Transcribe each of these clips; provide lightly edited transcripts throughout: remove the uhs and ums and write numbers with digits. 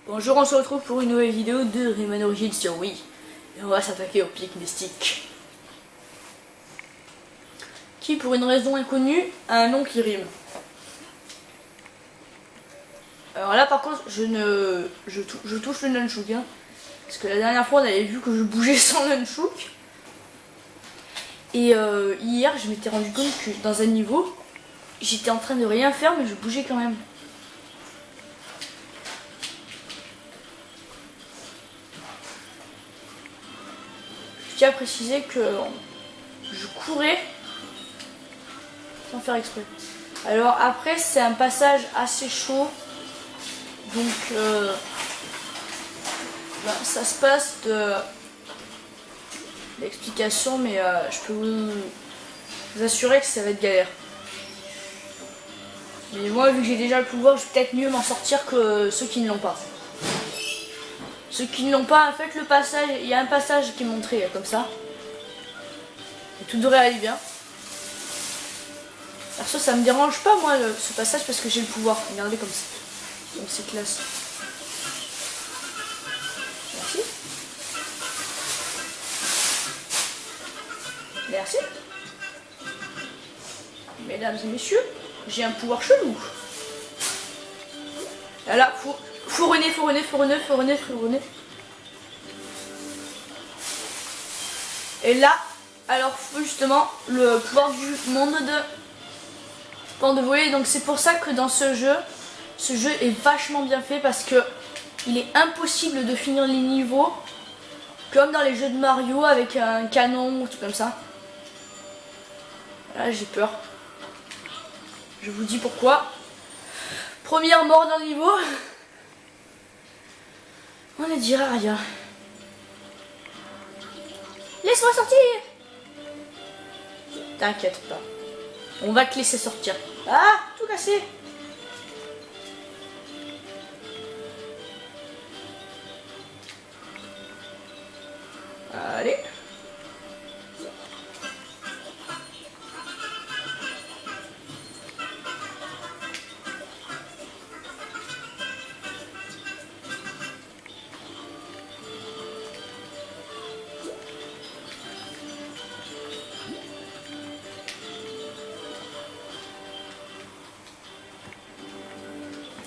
Bonjour, on se retrouve pour une nouvelle vidéo de Rayman Origins sur Wii. Et on va s'attaquer au pic mystique. Qui, pour une raison inconnue, a un nom qui rime. Alors là, par contre, je touche le nunchuk. Hein, parce que la dernière fois, on avait vu que je bougeais sans nunchuk. Et hier, je m'étais rendu compte que dans un niveau, j'étais en train de rien faire, mais je bougeais quand même. Je tiens à préciser que je courais sans faire exprès. Alors après, c'est un passage assez chaud. Donc ça se passe de l'explication, mais je peux vous assurer que ça va être galère. Mais moi, vu que j'ai déjà le pouvoir, je vais peut-être mieux m'en sortir que ceux qui ne l'ont pas. Ceux qui ne l'ont pas, en fait, le passage, il y a un passage qui est montré comme ça. Et tout devrait aller bien. Alors ça me dérange pas, moi, ce passage, parce que j'ai le pouvoir. Regardez comme ça. Donc c'est classe. Merci. Merci. Mesdames et messieurs, j'ai un pouvoir chelou. Et là, faut renaître. Et là, alors faut justement le pouvoir du monde de voler. Donc c'est pour ça que dans ce jeu est vachement bien fait, parce que il est impossible de finir les niveaux comme dans les jeux de Mario avec un canon ou tout comme ça. Là j'ai peur. Je vous dis pourquoi. Première mort dans le niveau. On ne dira rien. Laisse-moi sortir. T'inquiète pas. On va te laisser sortir. Ah, tout cassé. Allez.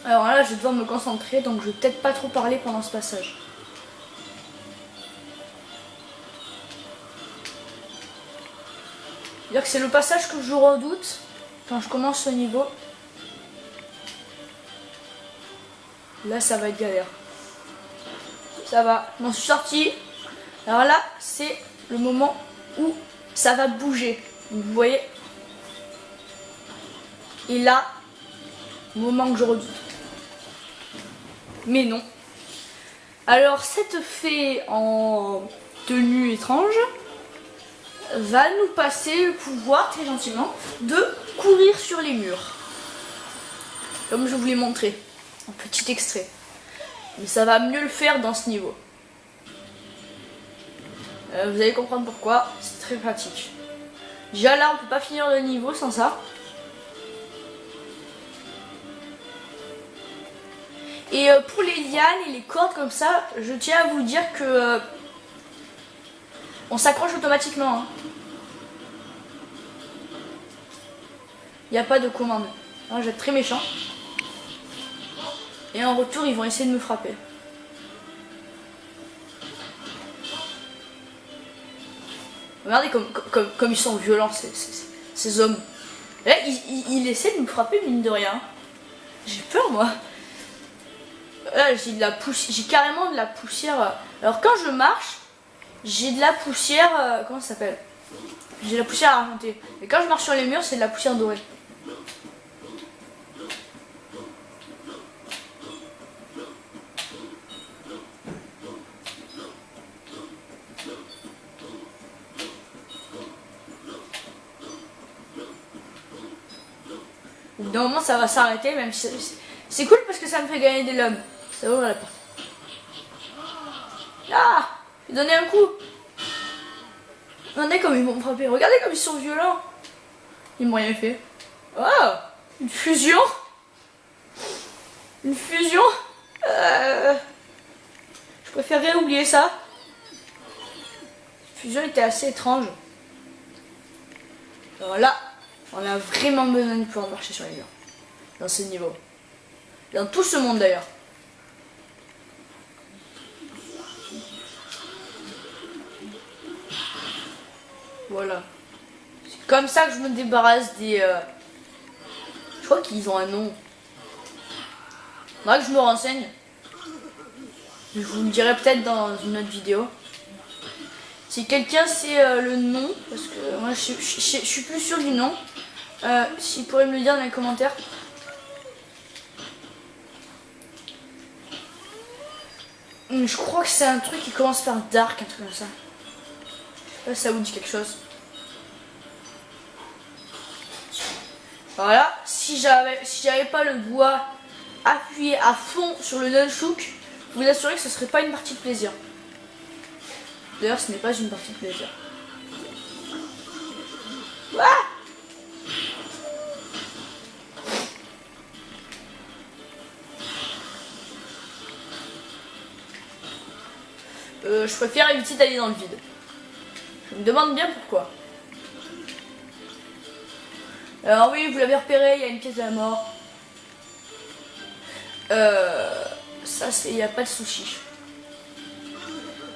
Alors là, je vais devoir me concentrer, donc je vais peut-être pas trop parler pendant ce passage. C'est-à-dire que c'est le passage que je redoute quand je commence ce niveau. Là, ça va être galère. Ça va, je m'en suis sorti. Alors là, c'est le moment où ça va bouger. Donc, vous voyez. Et là, moment que je redoute. Mais non. Alors cette fée en tenue étrange va nous passer le pouvoir très gentiment de courir sur les murs. Comme je vous l'ai montré. Un petit extrait. Mais ça va mieux le faire dans ce niveau. Vous allez comprendre pourquoi. C'est très pratique. Déjà là, on peut pas finir le niveau sans ça. Et pour les lianes et les cordes comme ça, je tiens à vous dire que on s'accroche automatiquement. Hein. Il n'y a pas de commande. Moi, je vais être très méchant. Et en retour, ils vont essayer de me frapper. Regardez comme ils sont violents, ces hommes. Là, ils essaient de me frapper, mine de rien. J'ai peur, moi. Là, j'ai carrément de la poussière. Alors quand je marche, j'ai de la poussière. Comment ça s'appelle? J'ai de la poussière argentée. Et quand je marche sur les murs, c'est de la poussière dorée. Au bout d'un moment, ça va s'arrêter, même si c'est cool parce que ça me fait gagner des lobes. Ça ouvre la porte. Ah, j'ai donné un coup. Regardez comme ils m'ont frappé. Regardez comme ils sont violents. Ils m'ont rien fait. Oh, une fusion. Une fusion. préférerais oublier ça. La fusion était assez étrange. Alors là, on a vraiment besoin de pouvoir marcher sur les murs. Dans ce niveau. Dans tout ce monde d'ailleurs. Voilà. C'est comme ça que je me débarrasse des... Je crois qu'ils ont un nom. Faudra que je me renseigne. Je vous le dirai peut-être dans une autre vidéo. Si quelqu'un sait le nom, parce que moi je suis plus sûr du nom, s'il pourrait me le dire dans les commentaires. Je crois que c'est un truc qui commence par Dark, un truc comme ça. Je sais pas si ça vous dit quelque chose. Voilà, si j'avais pas le doigt appuyé à fond sur le nunchuk, je vous assurez que ce serait pas une partie de plaisir. D'ailleurs, ce n'est pas une partie de plaisir. Ah, je préfère éviter d'aller dans le vide. Je me demande bien pourquoi. Alors oui, vous l'avez repéré, il y a une pièce de la mort. Ça c'est, il n'y a pas de sushi.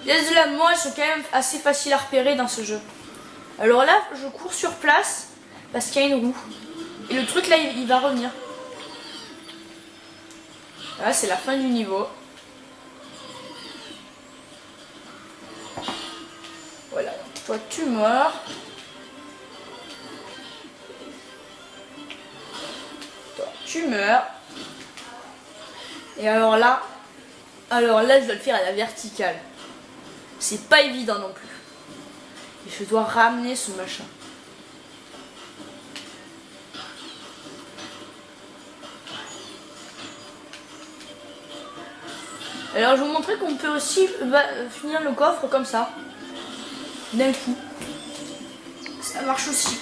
Les pièces de la mort, elles sont quand même assez faciles à repérer dans ce jeu. Alors là, je cours sur place parce qu'il y a une roue. Et le truc là, il va revenir. Là, c'est la fin du niveau. Voilà, toi tu meurs. Toi tu meurs. Et alors là, je dois le faire à la verticale. C'est pas évident non plus. Et je dois ramener ce machin. Alors je vais vous montrer qu'on peut aussi finir le coffre comme ça. D'un coup. Ça marche aussi.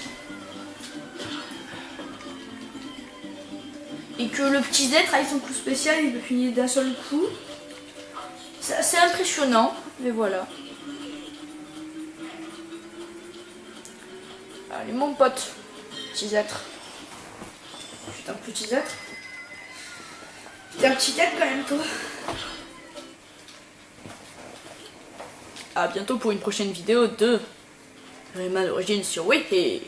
Et que le petit Z avec son coup spécial, il peut finir d'un seul coup. C'est assez impressionnant, mais voilà. Allez mon pote, petit être. Putain, petit être. T'es un petit être quand même toi. A bientôt pour une prochaine vidéo de Rayman Origins sur Wii.